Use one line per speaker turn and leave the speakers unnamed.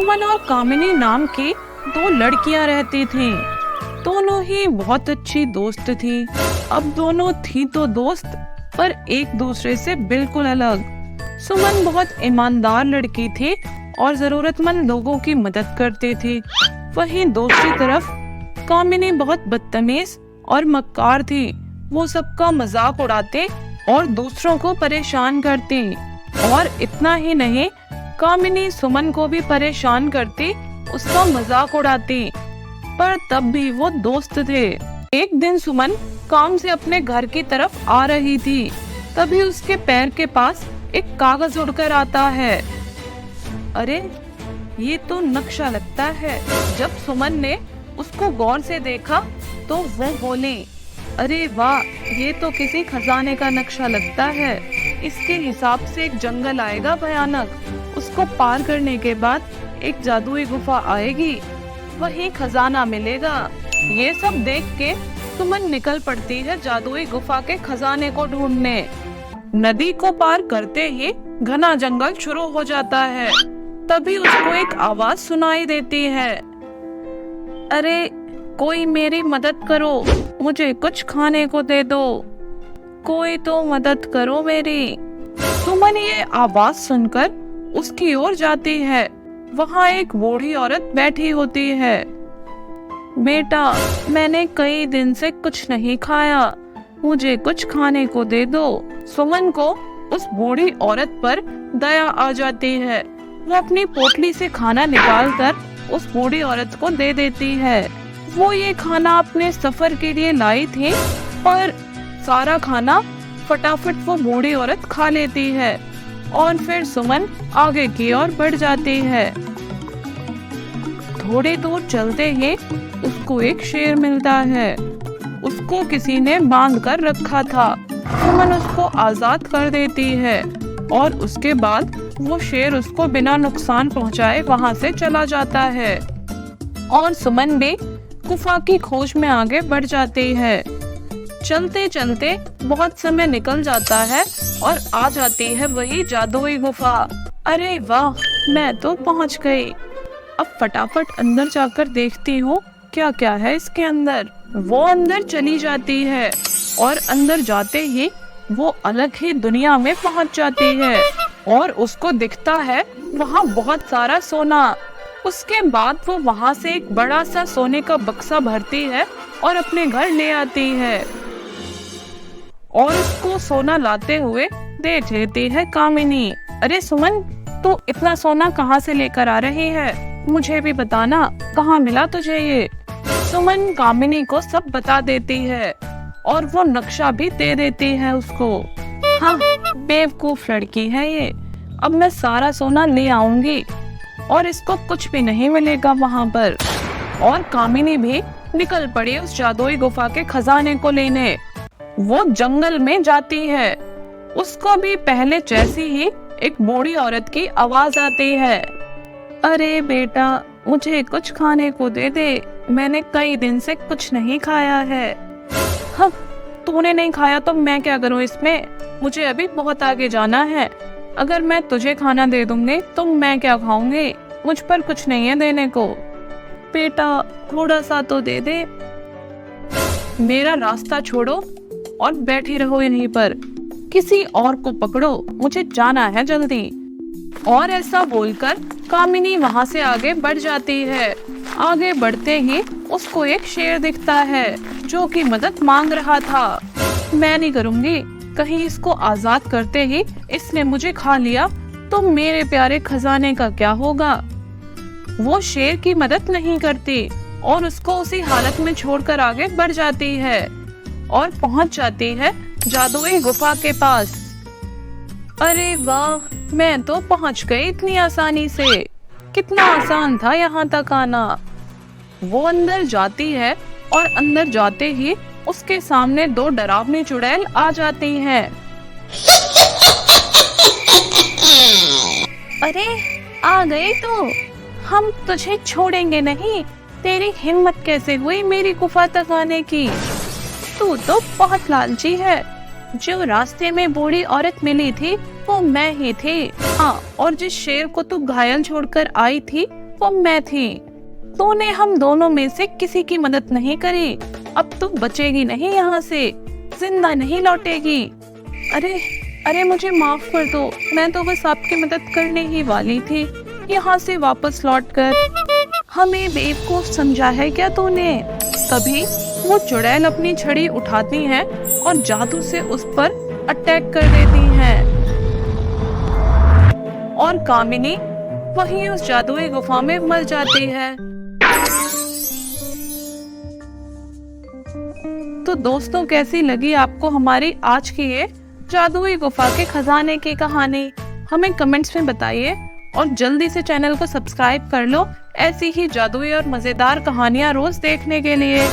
सुमन और कामिनी नाम की दो लड़कियां रहती थीं। दोनों ही बहुत अच्छी दोस्त थी। अब दोनों थी तो दोस्त, पर एक दूसरे से बिल्कुल अलग। सुमन बहुत ईमानदार लड़की थी और जरूरतमंद लोगों की मदद करती थी। वहीं दूसरी तरफ कामिनी बहुत बदतमीज और मक्कार थी। वो सबका मजाक उड़ाते और दूसरों को परेशान करती। और इतना ही नहीं, कामिनी सुमन को भी परेशान करती, उसका मजाक उड़ाती, पर तब भी वो दोस्त थे। एक दिन सुमन काम से अपने घर की तरफ आ रही थी, तभी उसके पैर के पास एक कागज उड़कर आता है। अरे, ये तो नक्शा लगता है। जब सुमन ने उसको गौर से देखा तो वो बोली, अरे वाह, ये तो किसी खजाने का नक्शा लगता है। इसके हिसाब से एक जंगल आएगा भयानक। उसको पार करने के बाद एक जादुई गुफा आएगी, वहीं खजाना मिलेगा। ये सब देख के सुमन निकल पड़ती है जादुई गुफा के खजाने को ढूंढने। नदी को पार करते ही घना जंगल शुरू हो जाता है। तभी उसको एक आवाज सुनाई देती है, अरे कोई मेरी मदद करो, मुझे कुछ खाने को दे दो, कोई तो मदद करो मेरी। सुमन ये आवाज सुनकर उसकी ओर जाती है। वहाँ एक बूढ़ी औरत बैठी होती है। बेटा, मैंने कई दिन से कुछ नहीं खाया, मुझे कुछ खाने को दे दो। सुमन को उस बूढ़ी औरत पर दया आ जाती है। वो अपनी पोटली से खाना निकालकर उस बूढ़ी औरत को दे देती है। वो ये खाना अपने सफर के लिए लाई थी, पर सारा खाना फटाफट वो बूढ़ी औरत खा लेती है और फिर सुमन आगे की ओर बढ़ जाती है। थोड़ी दूर चलते ही उसको एक शेर मिलता है। उसको किसी ने बांध कर रखा था। सुमन उसको आजाद कर देती है और उसके बाद वो शेर उसको बिना नुकसान पहुंचाए वहां से चला जाता है और सुमन भी गुफा की खोज में आगे बढ़ जाती है। चलते चलते बहुत समय निकल जाता है और आ जाती है वही जादुई गुफा। अरे वाह, मैं तो पहुंच गई। अब फटाफट अंदर जाकर देखती हूँ क्या क्या है इसके अंदर। वो अंदर चली जाती है और अंदर जाते ही वो अलग ही दुनिया में पहुंच जाती है और उसको दिखता है वहाँ बहुत सारा सोना। उसके बाद वो वहाँ से एक बड़ा सा सोने का बक्सा भरती है और अपने घर ले आती है और उसको सोना लाते हुए देख लेती है कामिनी। अरे सुमन, तू इतना सोना कहाँ से लेकर आ रही है? मुझे भी बताना, कहाँ मिला तुझे ये? सुमन कामिनी को सब बता देती है और वो नक्शा भी दे देती है उसको। हाँ, बेवकूफ लड़की है ये। अब मैं सारा सोना ले आऊंगी और इसको कुछ भी नहीं मिलेगा वहाँ पर। और कामिनी भी निकल पड़ी उस जादुई गुफा के खजाने को लेने। वो जंगल में जाती है। उसको भी पहले जैसी ही एक बूढ़ी औरत की आवाज आती है, अरे बेटा, मुझे कुछ खाने को दे दे, मैंने कई दिन से कुछ नहीं खाया है। हाँ, तूने नहीं खाया तो मैं क्या करूँ इसमें? मुझे अभी बहुत आगे जाना है। अगर मैं तुझे खाना दे दूंगी तो मैं क्या खाऊंगी? मुझ पर कुछ नहीं है देने को। बेटा, थोड़ा सा तो दे दे। मेरा रास्ता छोड़ो और बैठी रहो यहीं पर। किसी और को पकड़ो, मुझे जाना है जल्दी। और ऐसा बोलकर कामिनी वहाँ से आगे बढ़ जाती है। आगे बढ़ते ही उसको एक शेर दिखता है जो कि मदद मांग रहा था। मैं नहीं करूँगी, कहीं इसको आजाद करते ही इसने मुझे खा लिया तो मेरे प्यारे खजाने का क्या होगा? वो शेर की मदद नहीं करती और उसको उसी हालत में छोड़कर आगे बढ़ जाती है और पहुंच जाती है जादुई गुफा के पास। अरे वाह, मैं तो पहुंच गई इतनी आसानी से। कितना आसान था यहाँ तक आना। वो अंदर जाती है और अंदर जाते ही उसके सामने दो डरावनी चुड़ैल आ जाती हैं। अरे, आ गई तो हम तुझे छोड़ेंगे नहीं। तेरी हिम्मत कैसे हुई मेरी गुफा तक आने की? तू तो बहुत लालची है। जो रास्ते में बूढ़ी औरत मिली थी वो मैं ही थी। हाँ, और जिस शेर को तू घायल छोड़कर आई थी वो मैं थी। तूने हम दोनों में से किसी की मदद नहीं करी। अब तू बचेगी नहीं यहाँ से, जिंदा नहीं लौटेगी। अरे अरे मुझे माफ कर दो, मैं तो बस आपकी मदद करने ही वाली थी। यहाँ से वापस लौटकर हमें बेवकूफ समझा है क्या तूने? तभी वो चुड़ैल अपनी छड़ी उठाती है और जादू से उस पर अटैक कर देती है और कामिनी वहीं उस जादुई गुफा में मर जाती है। तो दोस्तों, कैसी लगी आपको हमारी आज की ये जादुई गुफा के खजाने की कहानी? हमें कमेंट्स में बताइए और जल्दी से चैनल को सब्सक्राइब कर लो ऐसी ही जादुई और मजेदार कहानियां रोज देखने के लिए।